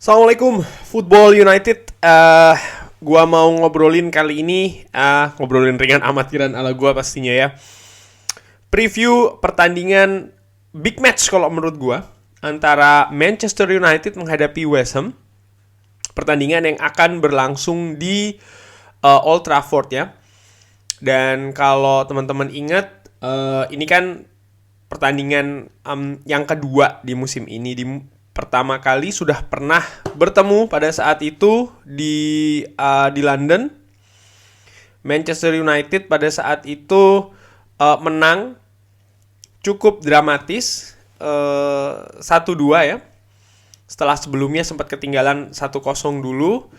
Assalamualaikum, Football United. Gua mau ngobrolin kali ini, ngobrolin ringan amatiran ala gua pastinya ya. Preview pertandingan big match kalau menurut gua antara Manchester United menghadapi West Ham. Pertandingan yang akan berlangsung di Old Trafford ya. Dan kalau teman-teman ingat, ini kan pertandingan yang kedua di musim ini. Pertama kali sudah pernah bertemu pada saat itu di London. Manchester United pada saat itu menang cukup dramatis 1-2 ya. Setelah sebelumnya sempat ketinggalan 1-0 dulu,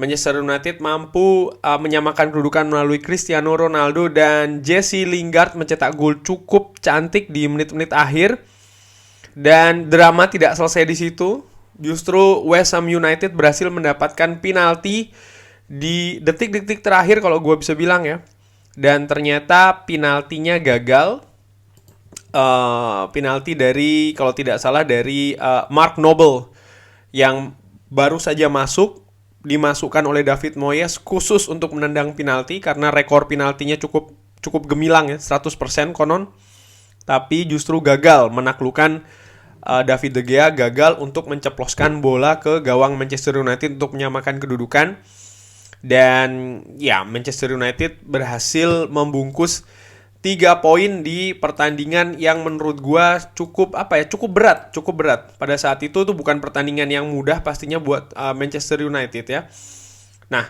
Manchester United mampu menyamakan kedudukan melalui Cristiano Ronaldo dan Jesse Lingard mencetak gol cukup cantik di menit-menit akhir. Dan drama tidak selesai di situ. Justru West Ham United berhasil mendapatkan penalti di detik-detik terakhir kalau gue bisa bilang ya. Dan ternyata penaltinya gagal. Penalti dari, kalau tidak salah, dari Mark Noble yang baru saja dimasukkan oleh David Moyes khusus untuk menendang penalti karena rekor penaltinya cukup gemilang ya, 100% konon. Tapi justru gagal menaklukkan David De Gea, gagal untuk menceploskan bola ke gawang Manchester United untuk menyamakan kedudukan. Dan ya, Manchester United berhasil membungkus 3 poin di pertandingan yang menurut gua cukup berat. Pada saat itu tuh bukan pertandingan yang mudah pastinya buat Manchester United ya. Nah,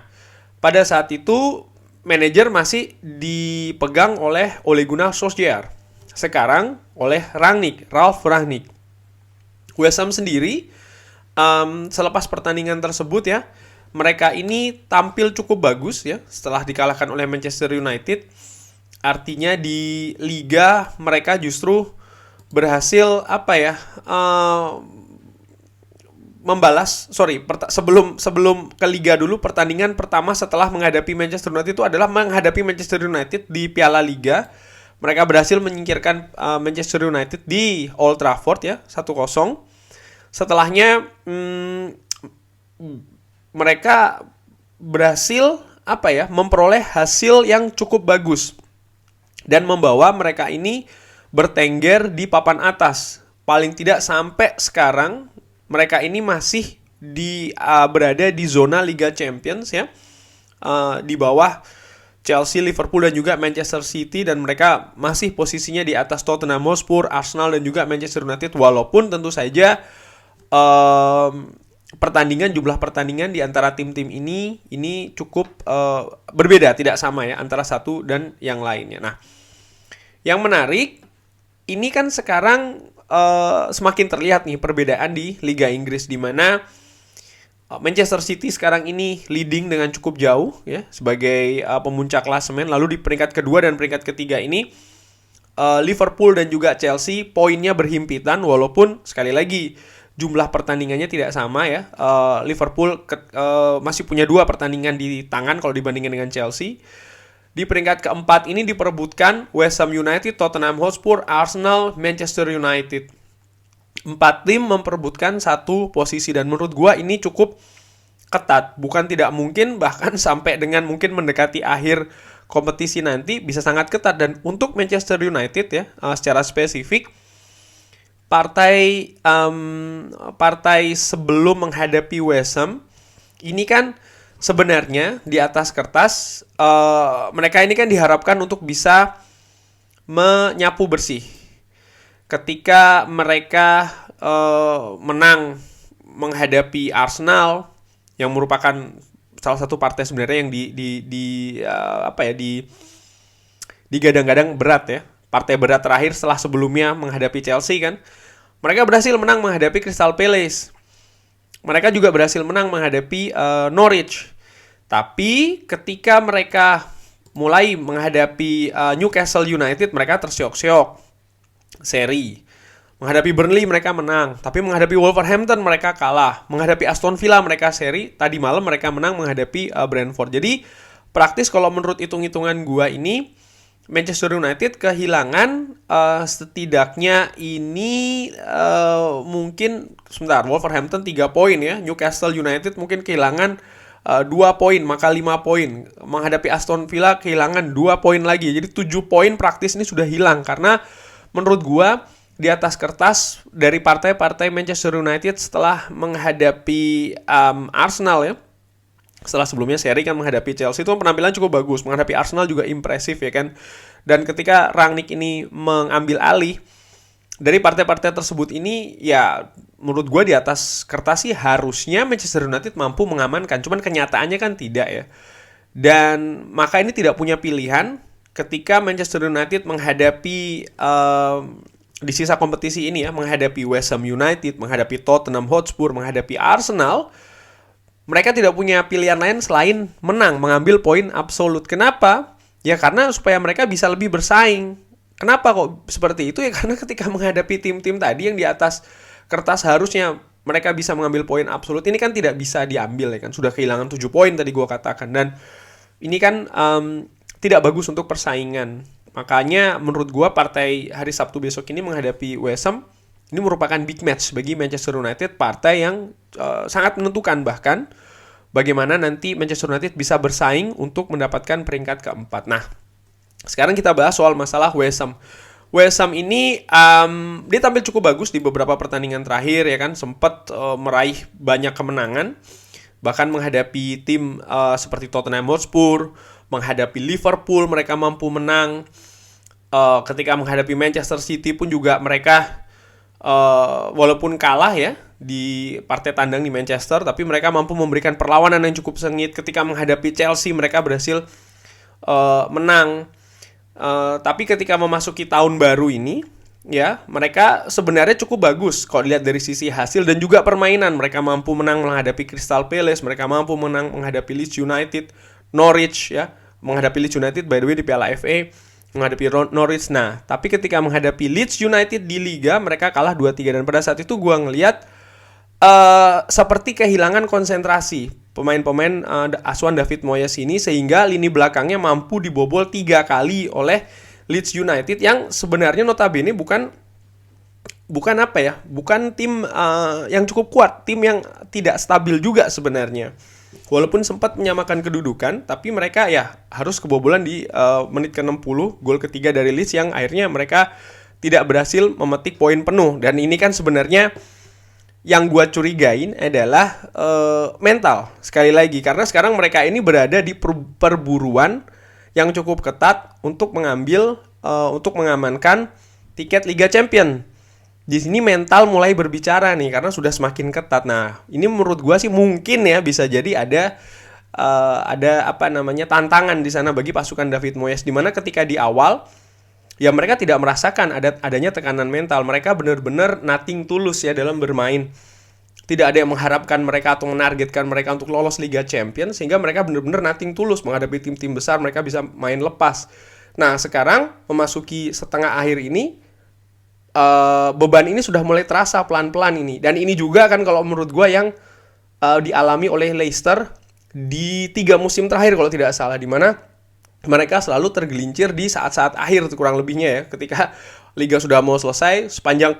pada saat itu manajer masih dipegang oleh Ole Gunnar Solskjaer. Sekarang oleh Ralf Rangnick. West Ham sendiri selepas pertandingan tersebut ya, mereka ini tampil cukup bagus ya setelah dikalahkan oleh Manchester United. Artinya di Liga mereka justru berhasil membalas. Sebelum ke Liga dulu, pertandingan pertama setelah menghadapi Manchester United itu adalah menghadapi Manchester United di Piala Liga. Mereka berhasil menyingkirkan Manchester United di Old Trafford ya, 1-0. Setelahnya mereka berhasil memperoleh hasil yang cukup bagus dan membawa mereka ini bertengger di papan atas. Paling tidak sampai sekarang mereka ini masih berada di zona Liga Champions ya, di bawah Chelsea, Liverpool dan juga Manchester City, dan mereka masih posisinya di atas Tottenham Hotspur, Arsenal dan juga Manchester United, walaupun tentu saja jumlah pertandingan di antara tim-tim ini cukup berbeda, tidak sama ya antara satu dan yang lainnya. Nah, yang menarik ini kan sekarang semakin terlihat nih perbedaan di Liga Inggris, di mana Manchester City sekarang ini leading dengan cukup jauh ya sebagai pemuncak klasemen. Lalu di peringkat kedua dan peringkat ketiga ini Liverpool dan juga Chelsea poinnya berhimpitan, walaupun sekali lagi jumlah pertandingannya tidak sama ya. Liverpool masih punya 2 pertandingan di tangan kalau dibandingkan dengan Chelsea. Di peringkat keempat ini diperebutkan West Ham United, Tottenham Hotspur, Arsenal, Manchester United. 4 tim memperebutkan 1 posisi, dan menurut gua ini cukup ketat. Bukan tidak mungkin, bahkan sampai dengan mungkin mendekati akhir kompetisi nanti bisa sangat ketat. Dan untuk Manchester United ya, secara spesifik partai sebelum menghadapi West Ham ini kan sebenarnya di atas kertas mereka ini kan diharapkan untuk bisa menyapu bersih. Ketika mereka menang menghadapi Arsenal yang merupakan salah satu partai sebenarnya yang digadang-gadang berat ya. Partai berat terakhir setelah sebelumnya menghadapi Chelsea kan. Mereka berhasil menang menghadapi Crystal Palace. Mereka juga berhasil menang menghadapi Norwich. Tapi ketika mereka mulai menghadapi Newcastle United, mereka terseok-seok seri. Menghadapi Burnley mereka menang, tapi menghadapi Wolverhampton mereka kalah. Menghadapi Aston Villa mereka seri. Tadi malam mereka menang menghadapi Brentford. Jadi praktis kalau menurut hitung-hitungan gua ini Manchester United kehilangan setidaknya ini mungkin sebentar, Wolverhampton 3 poin ya, Newcastle United mungkin kehilangan 2 poin, maka 5 poin. Menghadapi Aston Villa kehilangan 2 poin lagi. Jadi 7 poin praktis ini sudah hilang karena menurut gua di atas kertas dari partai-partai Manchester United setelah menghadapi Arsenal ya. Setelah sebelumnya seri kan menghadapi Chelsea itu penampilan cukup bagus, menghadapi Arsenal juga impresif ya kan. Dan ketika Rangnick ini mengambil alih dari partai-partai tersebut ini, ya menurut gue di atas kertas sih harusnya Manchester United mampu mengamankan, cuman kenyataannya kan tidak ya. Dan maka ini tidak punya pilihan ketika Manchester United menghadapi di sisa kompetisi ini ya, menghadapi West Ham United, menghadapi Tottenham Hotspur, menghadapi Arsenal. Mereka tidak punya pilihan lain selain menang, mengambil poin absolut. Kenapa? Ya karena supaya mereka bisa lebih bersaing. Kenapa kok seperti itu? Ya karena ketika menghadapi tim-tim tadi yang di atas kertas harusnya mereka bisa mengambil poin absolut. Ini kan tidak bisa diambil ya kan. Sudah kehilangan 7 poin tadi gue katakan. Dan ini kan tidak bagus untuk persaingan. Makanya menurut gue partai hari Sabtu besok ini menghadapi West Ham, ini merupakan big match bagi Manchester United, partai yang sangat menentukan bahkan bagaimana nanti Manchester United bisa bersaing untuk mendapatkan peringkat keempat. Nah, sekarang kita bahas soal masalah West Ham. West Ham ini dia tampil cukup bagus di beberapa pertandingan terakhir ya kan, sempat meraih banyak kemenangan, bahkan menghadapi tim seperti Tottenham Hotspur, menghadapi Liverpool mereka mampu menang. Ketika menghadapi Manchester City pun juga mereka walaupun kalah ya di partai tandang di Manchester, tapi mereka mampu memberikan perlawanan yang cukup sengit. Ketika menghadapi Chelsea mereka berhasil menang. Tapi ketika memasuki tahun baru ini ya, mereka sebenarnya cukup bagus kalau dilihat dari sisi hasil dan juga permainan. Mereka mampu menang menghadapi Crystal Palace, mereka mampu menang menghadapi Leeds United, Norwich ya, menghadapi Leeds United by the way di Piala FA, menghadapi Norwich. Nah, tapi ketika menghadapi Leeds United di Liga, mereka kalah 2-3. Dan pada saat itu gue ngelihat seperti kehilangan konsentrasi pemain-pemain asuhan David Moyes ini, sehingga lini belakangnya mampu dibobol 3 kali oleh Leeds United yang sebenarnya notabene bukan tim yang cukup kuat, tim yang tidak stabil juga sebenarnya. Walaupun sempat menyamakan kedudukan, tapi mereka ya harus kebobolan di menit ke-60, gol ketiga dari Leeds yang akhirnya mereka tidak berhasil memetik poin penuh. Dan ini kan sebenarnya yang gue curigain adalah mental. Sekali lagi, karena sekarang mereka ini berada di perburuan yang cukup ketat untuk mengamankan tiket Liga Champions. Di sini mental mulai berbicara nih karena sudah semakin ketat. Nah, ini menurut gua sih mungkin ya bisa jadi ada tantangan di sana bagi pasukan David Moyes, di mana ketika di awal ya mereka tidak merasakan adanya tekanan mental. Mereka benar-benar nothing tulus ya dalam bermain. Tidak ada yang mengharapkan mereka atau menargetkan mereka untuk lolos Liga Champions, sehingga mereka benar-benar nothing tulus menghadapi tim-tim besar. Mereka bisa main lepas. Nah, sekarang memasuki setengah akhir ini, beban ini sudah mulai terasa pelan-pelan ini. Dan ini juga kan kalau menurut gue yang dialami oleh Leicester di 3 musim terakhir kalau tidak salah, di mana mereka selalu tergelincir di saat-saat akhir kurang lebihnya ya. Ketika Liga sudah mau selesai, sepanjang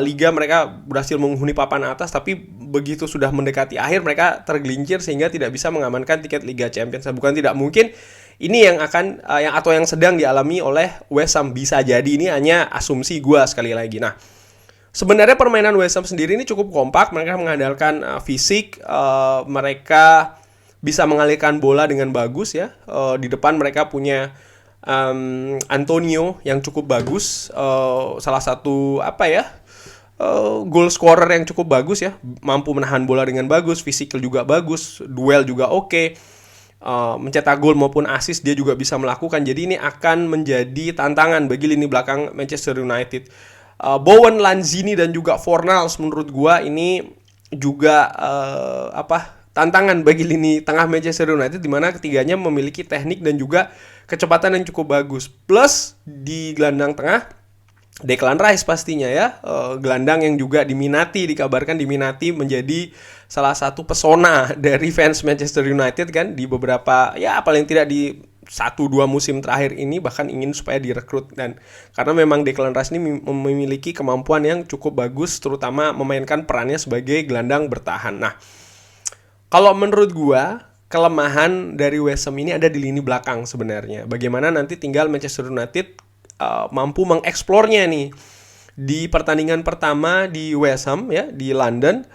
Liga mereka berhasil menghuni papan atas, tapi begitu sudah mendekati akhir mereka tergelincir sehingga tidak bisa mengamankan tiket Liga Champions. Bukan tidak mungkin ini yang akan yang sedang dialami oleh West Ham. Bisa jadi ini hanya asumsi gue sekali lagi. Nah, sebenarnya permainan West Ham sendiri ini cukup kompak. Mereka mengandalkan fisik, mereka bisa mengalirkan bola dengan bagus ya. Di depan mereka punya Antonio yang cukup bagus, salah satu goal scorer yang cukup bagus ya, mampu menahan bola dengan bagus, fisikal juga bagus, duel juga oke. Mencetak gol maupun assist dia juga bisa melakukan. Jadi ini akan menjadi tantangan bagi lini belakang Manchester United. Bowen, Lanzini dan juga Fornals menurut gua ini juga tantangan bagi lini tengah Manchester United, di mana ketiganya memiliki teknik dan juga kecepatan yang cukup bagus. Plus di gelandang tengah Declan Rice pastinya ya, gelandang yang juga dikabarkan diminati menjadi salah satu pesona dari fans Manchester United kan, di beberapa ya paling tidak di 1-2 musim terakhir ini bahkan ingin supaya direkrut, dan karena memang Declan Rice ini memiliki kemampuan yang cukup bagus, terutama memainkan perannya sebagai gelandang bertahan. Nah, kalau menurut gua kelemahan dari West Ham ini ada di lini belakang sebenarnya. Bagaimana nanti tinggal Manchester United mampu mengeksplornya nih di pertandingan pertama di West Ham ya, di London.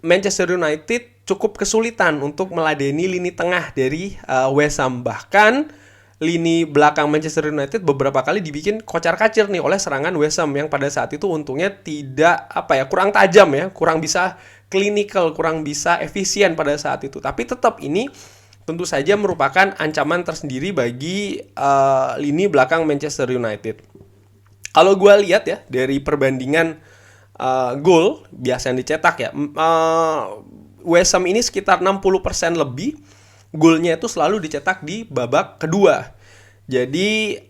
Manchester United cukup kesulitan untuk meladeni lini tengah dari West Ham. Bahkan lini belakang Manchester United beberapa kali dibikin kocar-kacir nih oleh serangan West Ham yang pada saat itu untungnya tidak kurang tajam ya, kurang bisa clinical, kurang bisa efisien pada saat itu. Tapi tetap ini tentu saja merupakan ancaman tersendiri bagi lini belakang Manchester United. Kalau gue lihat ya dari perbandingan gol biasa yang dicetak ya, West Ham ini sekitar 60% lebih golnya itu selalu dicetak di babak kedua. Jadi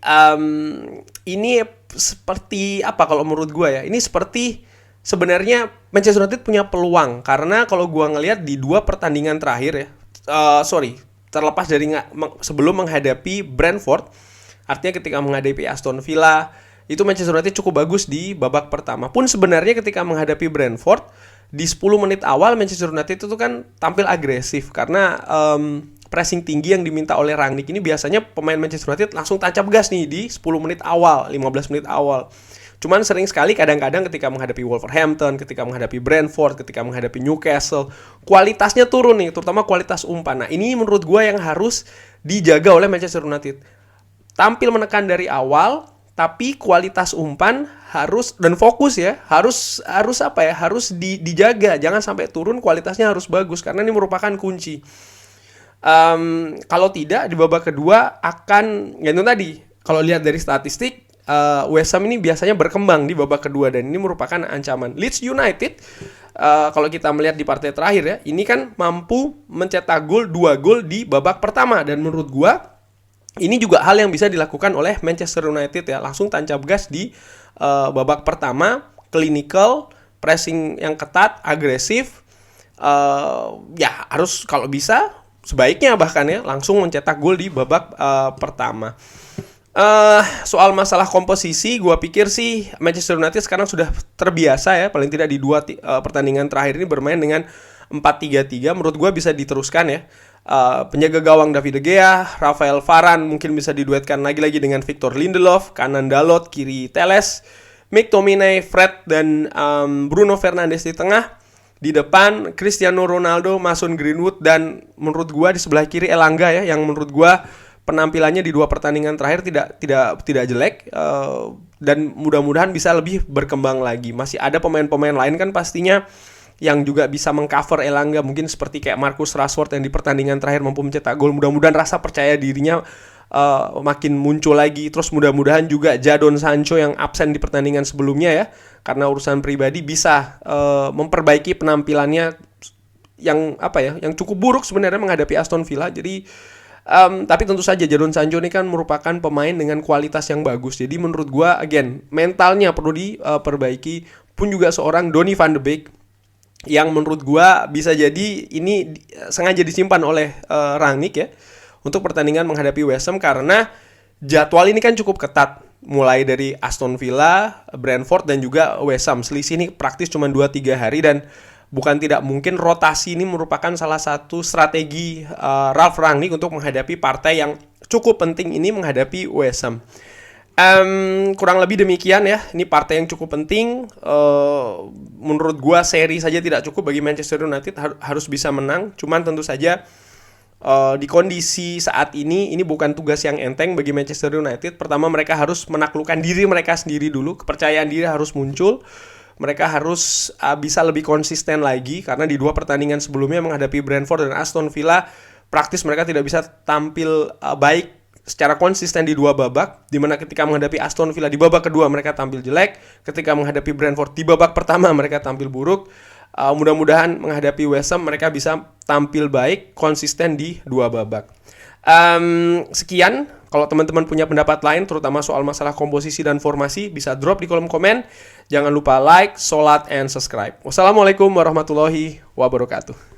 ini seperti apa kalau menurut gue ya, ini seperti sebenarnya Manchester United punya peluang, karena kalau gue ngelihat di 2 pertandingan terakhir ya, terlepas dari sebelum menghadapi Brentford, artinya ketika menghadapi Aston Villa itu Manchester United cukup bagus di babak pertama. Pun sebenarnya ketika menghadapi Brentford di 10 menit awal Manchester United itu kan tampil agresif karena pressing tinggi yang diminta oleh Rangnick ini biasanya pemain Manchester United langsung tancap gas nih di 10 menit awal, 15 menit awal. Cuman sering sekali kadang-kadang ketika menghadapi Wolverhampton, ketika menghadapi Brentford, ketika menghadapi Newcastle, kualitasnya turun nih, terutama kualitas umpan. Nah, ini menurut gue yang harus dijaga oleh Manchester United. Tampil menekan dari awal, tapi kualitas umpan harus dan fokus ya, harus dijaga, jangan sampai turun, kualitasnya harus bagus karena ini merupakan kunci. Kalau tidak di babak kedua akan itu tadi. Kalau lihat dari statistik, West Ham ini biasanya berkembang di babak kedua dan ini merupakan ancaman. Leeds United kalau kita melihat di partai terakhir ya, ini kan mampu mencetak 2 gol di babak pertama, dan menurut gua ini juga hal yang bisa dilakukan oleh Manchester United ya, langsung tancap gas di babak pertama, clinical, pressing yang ketat, agresif, ya harus kalau bisa sebaiknya bahkan ya langsung mencetak gol di babak pertama. Soal masalah komposisi, gue pikir sih Manchester United sekarang sudah terbiasa ya, paling tidak di 2 pertandingan terakhir ini bermain dengan 4-3-3. Menurut gue bisa diteruskan ya. Penjaga gawang David De Gea, Rafael Varane mungkin bisa diduetkan lagi dengan Victor Lindelof, kanan Dalot, kiri Telles, McTominay, Fred dan Bruno Fernandes di tengah. Di depan Cristiano Ronaldo, Mason Greenwood, dan menurut gue di sebelah kiri Elanga ya, yang menurut gue penampilannya di 2 pertandingan terakhir tidak jelek, dan mudah-mudahan bisa lebih berkembang lagi. Masih ada pemain-pemain lain kan pastinya yang juga bisa mengcover Elanga, mungkin seperti kayak Marcus Rashford yang di pertandingan terakhir mampu mencetak gol. Mudah-mudahan rasa percaya dirinya makin muncul lagi. Terus mudah-mudahan juga Jadon Sancho yang absen di pertandingan sebelumnya ya, karena urusan pribadi, bisa memperbaiki penampilannya yang yang cukup buruk sebenarnya menghadapi Aston Villa. Jadi tapi tentu saja Jadon Sancho ini kan merupakan pemain dengan kualitas yang bagus. Jadi menurut gua again mentalnya perlu diperbaiki. Pun juga seorang Donny van de Beek yang menurut gua bisa jadi ini sengaja disimpan oleh Rangnick ya untuk pertandingan menghadapi West Ham, karena jadwal ini kan cukup ketat, mulai dari Aston Villa, Brentford dan juga West Ham. Selisih ini praktis cuma 2-3 hari, dan bukan tidak mungkin rotasi ini merupakan salah satu strategi Ralf Rangnick untuk menghadapi partai yang cukup penting ini menghadapi West Ham. Kurang lebih demikian ya. Ini partai yang cukup penting. Menurut gua seri saja tidak cukup bagi Manchester United, harus bisa menang. Cuman tentu saja di kondisi saat ini bukan tugas yang enteng bagi Manchester United. Pertama, mereka harus menaklukkan diri mereka sendiri dulu. Kepercayaan diri harus muncul. Mereka harus bisa lebih konsisten lagi, karena di 2 pertandingan sebelumnya menghadapi Brentford dan Aston Villa praktis mereka tidak bisa tampil baik secara konsisten di 2 babak, dimana ketika menghadapi Aston Villa di babak kedua mereka tampil jelek, ketika menghadapi Brentford di babak pertama mereka tampil buruk. Mudah-mudahan menghadapi West Ham mereka bisa tampil baik, konsisten di 2 babak. Sekian. Kalau teman-teman punya pendapat lain, terutama soal masalah komposisi dan formasi, bisa drop di kolom komen. Jangan lupa like, sholat, and subscribe. Wassalamualaikum warahmatullahi wabarakatuh.